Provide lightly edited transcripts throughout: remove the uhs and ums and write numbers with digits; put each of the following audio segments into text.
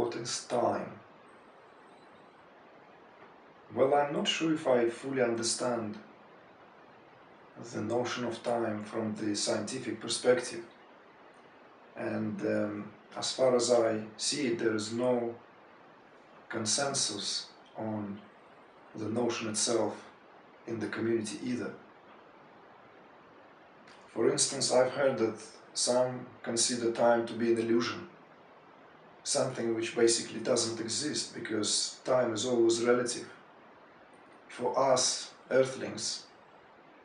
what is time? Well, I'm not sure if I fully understand the notion of time from the scientific perspective. And as far as I see it, there is no consensus on the notion itself in the community either. For instance, I've heard that some consider time to be an illusion, something which basically doesn't exist because time is always relative. For us, earthlings,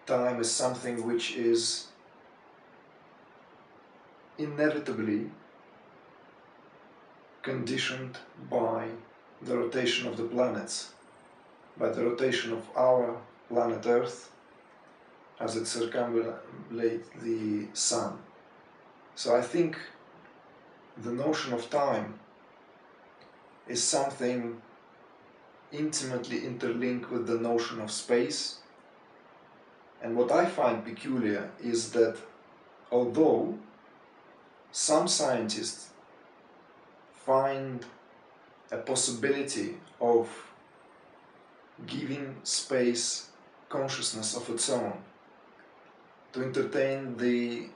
time is something which is inevitably conditioned by the rotation of the planets, by the rotation of our planet Earth as it circumambulates the Sun. So I think the notion of time is something intimately interlinked with the notion of space. And what I find peculiar is that although some scientists find a possibility of giving space consciousness of its own, to entertain the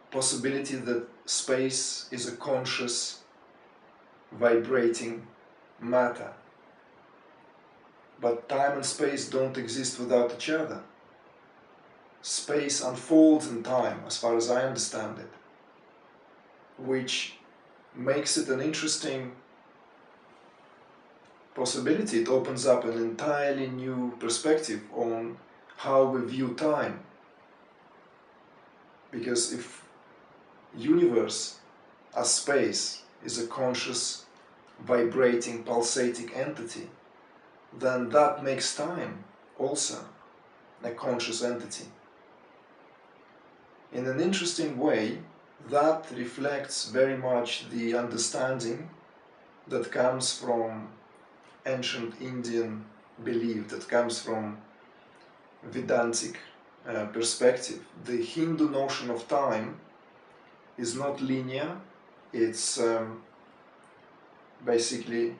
possibility that space is a conscious, vibrating matter. But time and space don't exist without each other. Space unfolds in time, as far as I understand it, which makes it an interesting possibility. It opens up an entirely new perspective on how we view time. Because if universe as space is a conscious, vibrating, pulsating entity, then that makes time also a conscious entity. In an interesting way, that reflects very much the understanding that comes from ancient Indian belief, that comes from Vedantic perspective. The Hindu notion of time is not linear, it's basically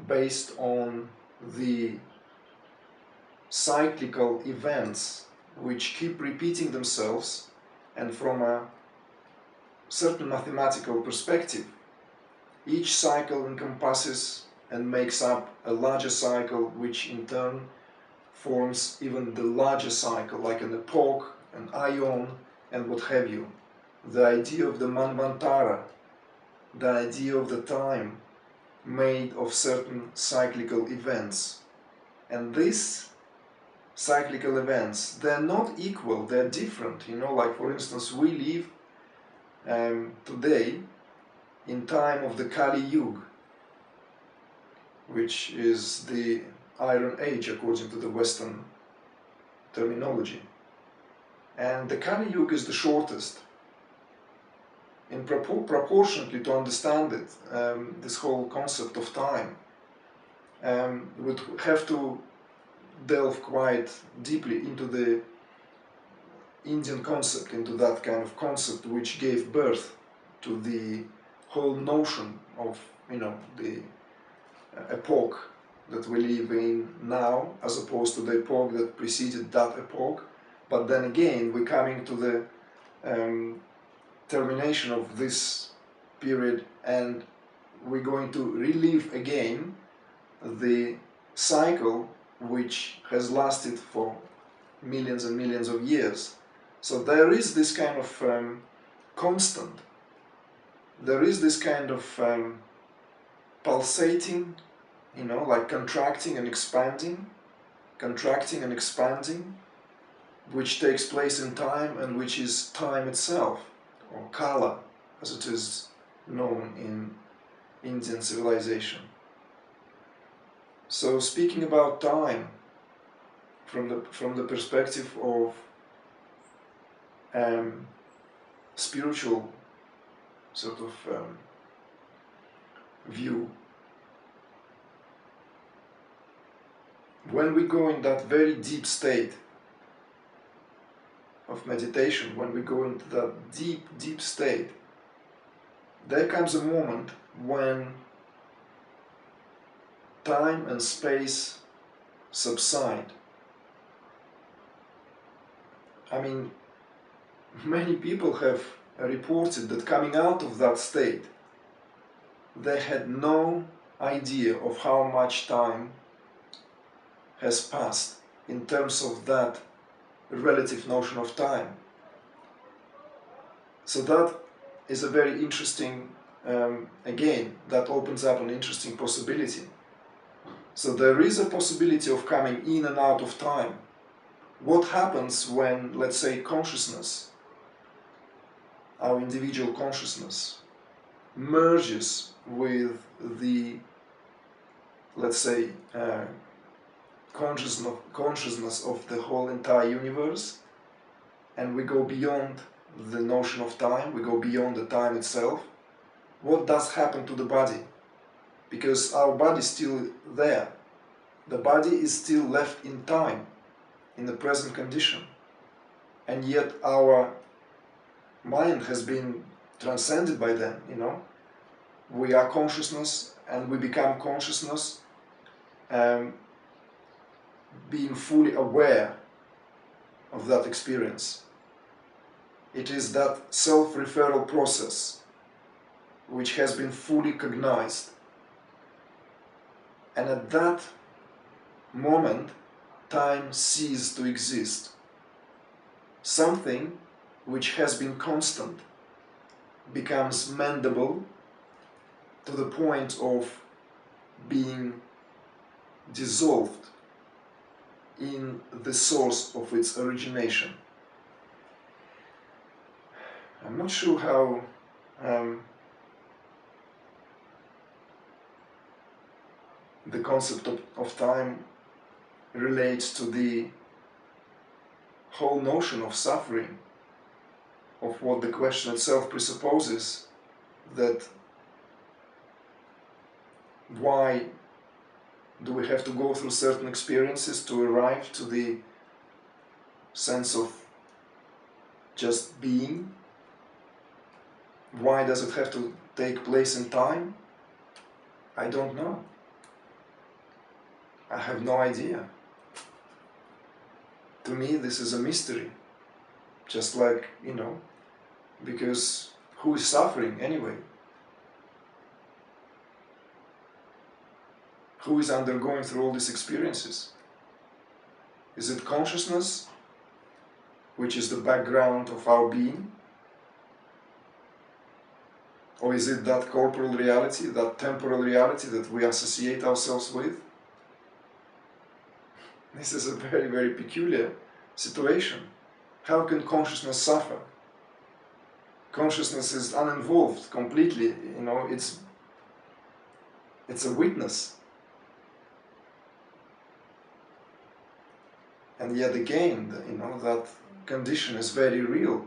based on the cyclical events which keep repeating themselves, and from a certain mathematical perspective, each cycle encompasses and makes up a larger cycle, which in turn forms even the larger cycle, like an epoch, an aion, and what have you. The idea of the manvantara, the idea of the time made of certain cyclical events. And these cyclical events, they're not equal, they're different. Like for instance, we live today in time of the Kali Yuga, which is the Iron Age according to the Western terminology. And the Kali Yuga is the shortest. In proportionately to understand it, this whole concept of time, would have to delve quite deeply into the Indian concept, into that kind of concept which gave birth to the whole notion of, the epoch that we live in now, as opposed to the epoch that preceded that epoch. But then again, we're coming to the termination of this period, and we're going to relive again the cycle which has lasted for millions and millions of years. So there is this kind of constant, there is this kind of pulsating, like contracting and expanding, which takes place in time and which is time itself, or Kala, as it is known in Indian civilization. So speaking about time from the perspective of spiritual sort of view, when we go in that very deep state of meditation, when we go into that deep state, there comes a moment when time and space subside. I mean, many people have reported that coming out of that state, they had no idea of how much time has passed in terms of that relative notion of time. So that is a very interesting, again, that opens up an interesting possibility. So there is a possibility of coming in and out of time. What happens when, let's say, consciousness, our individual consciousness, merges with the, let's say, consciousness of the whole entire universe, and we go beyond the notion of time, we go beyond the time itself? What does happen to the body? Because our body is still there. The body is still left in time, in the present condition. And yet our mind has been transcended by them, you know. We are consciousness and we become consciousness, being fully aware of that experience. It is that self-referral process which has been fully cognized. And at that moment, time ceases to exist. Something which has been constant becomes mendable to the point of being dissolved in the source of its origination. I'm not sure how the concept of time relates to the whole notion of suffering, of what the question itself presupposes, that why do we have to go through certain experiences to arrive to the sense of just being? Why does it have to take place in time? I don't know. I have no idea. To me, this is a mystery. Just like, you know, because who is suffering anyway? Who is undergoing through all these experiences? Is it consciousness, which is the background of our being? Or is it that corporal reality, that temporal reality that we associate ourselves with? This is a very, very peculiar situation. How can consciousness suffer? Consciousness is uninvolved completely, you know, it's a witness. And yet again, you know, that condition is very real.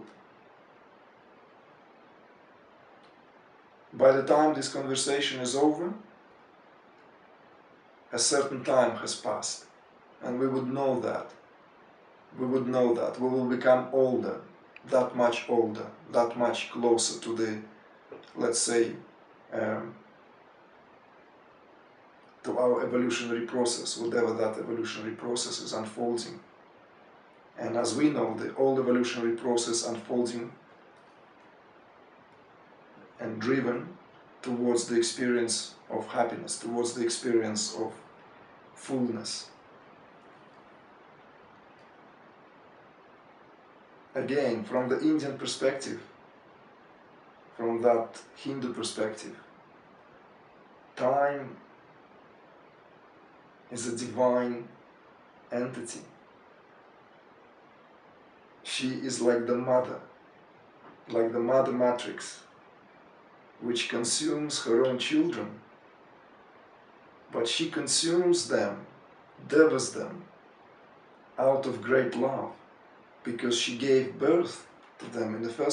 By the time this conversation is over, a certain time has passed, and we would know that. We would know that. We will become older, that much older, that much closer to the, let's say, to our evolutionary process, whatever that evolutionary process is unfolding. And as we know, the old evolutionary process unfolding and driven towards the experience of happiness, towards the experience of fullness. Again, from the Indian perspective, from that Hindu perspective, time is a divine entity. She is like the mother matrix, which consumes her own children, but she consumes them, devors them, out of great love, because she gave birth to them in the first